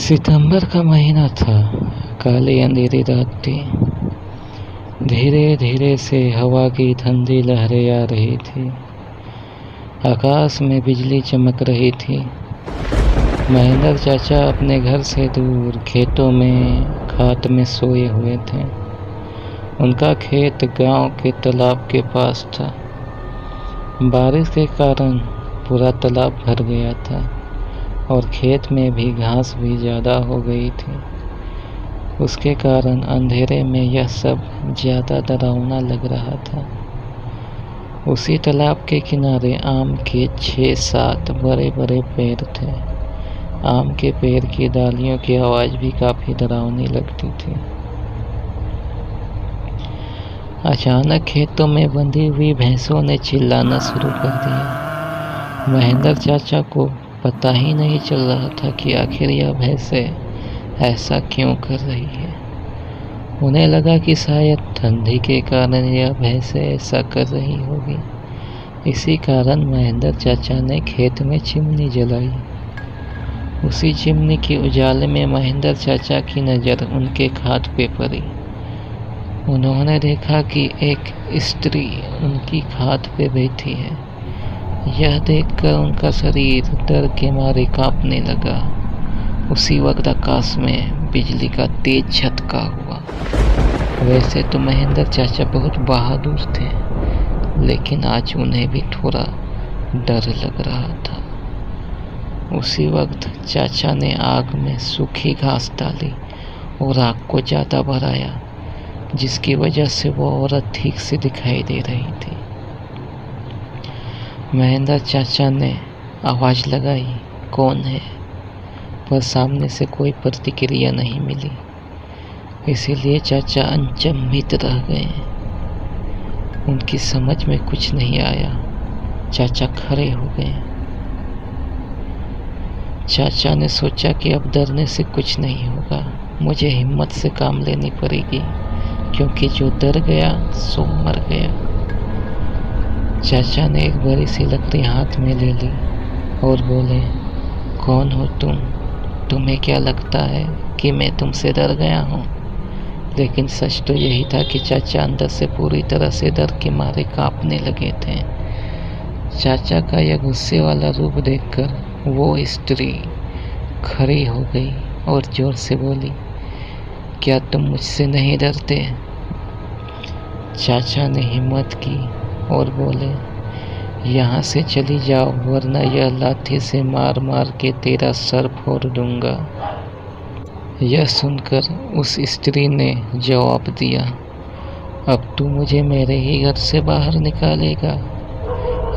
सितंबर का महीना था। काली अंधेरी रात थी। धीरे धीरे से हवा की ठंडी लहरें आ रही थी। आकाश में बिजली चमक रही थी। महेंद्र चाचा अपने घर से दूर खेतों में खाट में सोए हुए थे। उनका खेत गांव के तालाब के पास था। बारिश के कारण पूरा तालाब भर गया था और खेत में भी घास भी ज़्यादा हो गई थी। उसके कारण अंधेरे में यह सब ज़्यादा डरावना लग रहा था। उसी तालाब के किनारे आम के 6-7 बड़े बड़े पेड़ थे। आम के पेड़ की डालियों की आवाज़ भी काफ़ी डरावनी लगती थी। अचानक खेतों में बंधी हुई भैंसों ने चिल्लाना शुरू कर दिया। महेंद्र चाचा को पता ही नहीं चल रहा था कि आखिर यह भैंसें ऐसा क्यों कर रही है। उन्हें लगा कि शायद ठंडी के कारण यह भैंसें ऐसा कर रही होगी। इसी कारण महेंद्र चाचा ने खेत में चिमनी जलाई। उसी चिमनी के उजाले में महेंद्र चाचा की नज़र उनके खाट पे पड़ी। उन्होंने देखा कि एक स्त्री उनकी खाट पे बैठी है। यह देखकर उनका शरीर डर के मारे कांपने लगा। उसी वक्त आकाश में बिजली का तेज झटका हुआ। वैसे तो महेंद्र चाचा बहुत बहादुर थे, लेकिन आज उन्हें भी थोड़ा डर लग रहा था। उसी वक्त चाचा ने आग में सूखी घास डाली और आग को ज़्यादा बढ़ाया, जिसकी वजह से वो औरत ठीक से दिखाई दे रही थी। महेंद्र चाचा ने आवाज़ लगाई, कौन है? पर सामने से कोई प्रतिक्रिया नहीं मिली। इसीलिए चाचा अचंभित रह गए। उनकी समझ में कुछ नहीं आया। चाचा खड़े हो गए। चाचा ने सोचा कि अब डरने से कुछ नहीं होगा, मुझे हिम्मत से काम लेनी पड़ेगी, क्योंकि जो डर गया सो मर गया। चाचा ने एक बड़ी सी लकड़ी हाथ में ले ली और बोले, कौन हो तुम? तुम्हें क्या लगता है कि मैं तुमसे डर गया हूँ? लेकिन सच तो यही था कि चाचा अंदर से पूरी तरह से डर के मारे कांपने लगे थे। चाचा का यह गुस्से वाला रूप देखकर वो स्त्री खड़ी हो गई और जोर से बोली, क्या तुम मुझसे नहीं डरते? चाचा ने हिम्मत की और बोले, यहाँ से चली जाओ, वरना यह लाठी से मार मार के तेरा सर फोड़ दूंगा। यह सुनकर उस स्त्री ने जवाब दिया, अब तू मुझे मेरे ही घर से बाहर निकालेगा?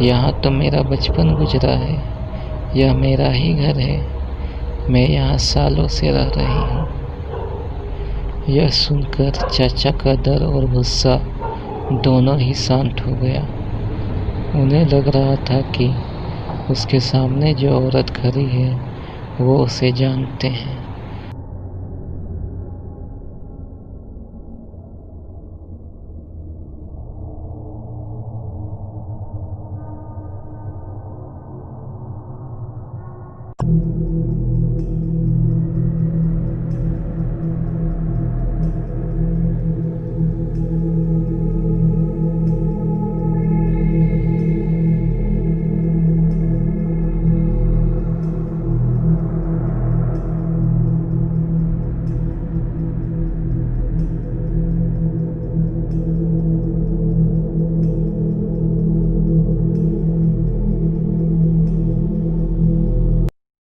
यहाँ तो मेरा बचपन गुजरा है। यह मेरा ही घर है। मैं यहाँ सालों से रह रही हूँ। यह सुनकर चाचा का डर और गुस्सा दोनों ही शांत हो गया। उन्हें लग रहा था कि उसके सामने जो औरत खड़ी है वो उसे जानते हैं।